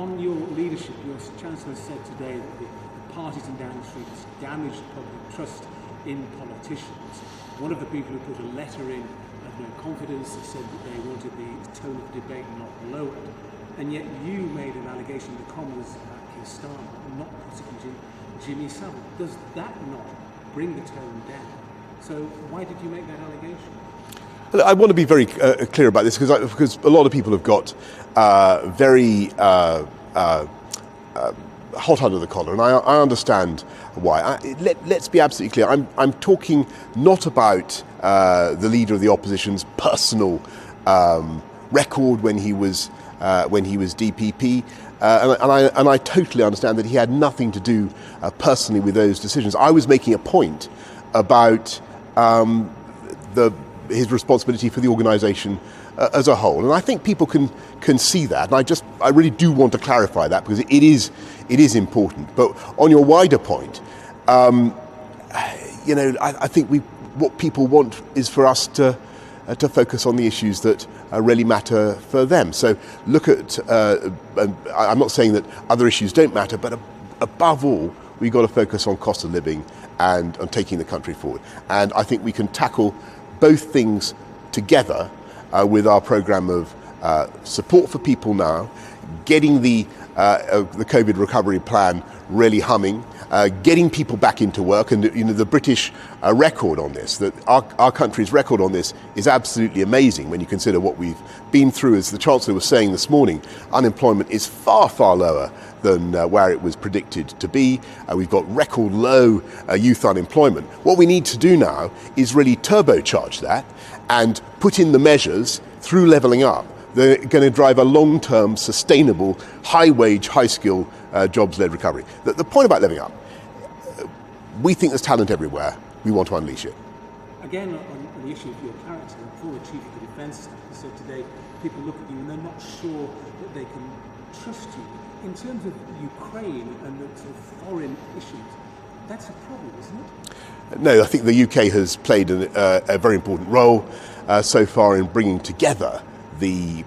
On your leadership, your Chancellor said today that the parties in Downing Street has damaged public trust in politicians. One of the people who put a letter in of no confidence said that they wanted the tone of debate not lowered. And yet you made an allegation to Commons about Keir Starmer not prosecuting Jimmy Savile. Does that not bring the tone down? So why did you make that allegation? I want to be very clear about this because a lot of people have got very hot under the collar, and I understand why. Let's be absolutely clear. I'm talking not about the leader of the opposition's personal record when he was DPP, and I totally understand that he had nothing to do personally with those decisions. I was making a point about his responsibility for the organisation as a whole, and I think people can see that. And I really do want to clarify that because it is important. But on your wider point, I think what people want is for us to focus on the issues that really matter for them. So look at. I'm not saying that other issues don't matter, but above all, we've got to focus on cost of living and on taking the country forward. And I think we can tackle both things together with our programme of support for people now, getting the COVID recovery plan really humming, getting people back into work, and the British record on this, that our country's record on this is absolutely amazing when you consider what we've been through. As the Chancellor was saying this morning, unemployment is far, far lower than where it was predicted to be. We've got record low youth unemployment. What we need to do now is really turbocharge that and put in the measures through levelling up. They're going to drive a long-term, sustainable, high-wage, high-skill, jobs-led recovery. The point about levelling up, we think there's talent everywhere. We want to unleash it. Again, on the issue of your character, the former Chief of the Defence said today, people look at you and they're not sure that they can trust you. In terms of Ukraine and the sort of foreign issues, that's a problem, isn't it? No, I think the UK has played a very important role so far in bringing together the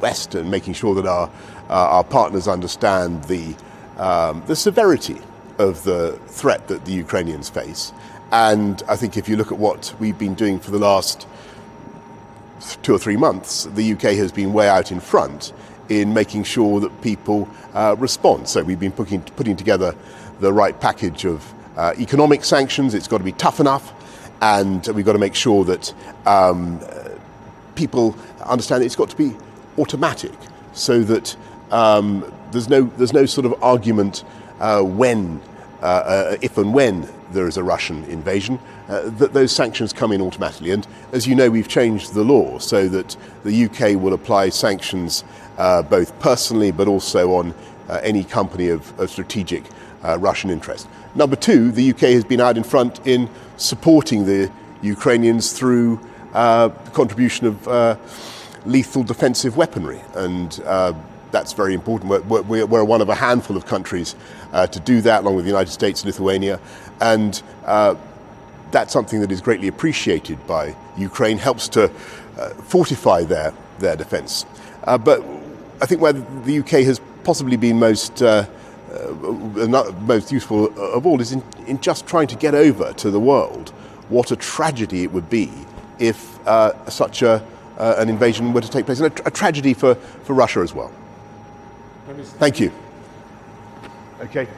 West and making sure that our partners understand the severity of the threat that the Ukrainians face. And I think if you look at what we've been doing for the last 2 or 3 months, the UK has been way out in front in making sure that people respond. So we've been putting together the right package of economic sanctions. It's got to be tough enough, and we've got to make sure that people understand that it's got to be automatic, so that there's no sort of argument if and when there is a Russian invasion, that those sanctions come in automatically. And as you know, we've changed the law so that the UK will apply sanctions both personally but also on any company of strategic Russian interest. Number two, the UK has been out in front in supporting the Ukrainians through the contribution of lethal defensive weaponry, and that's very important. We're one of a handful of countries to do that, along with the United States and Lithuania, and that's something that is greatly appreciated by Ukraine, helps to fortify their defence. But I think where the UK has possibly been most useful of all is in just trying to get over to the world what a tragedy it would be if such an invasion were to take place, and a tragedy for Russia as well. Thank you. Okay.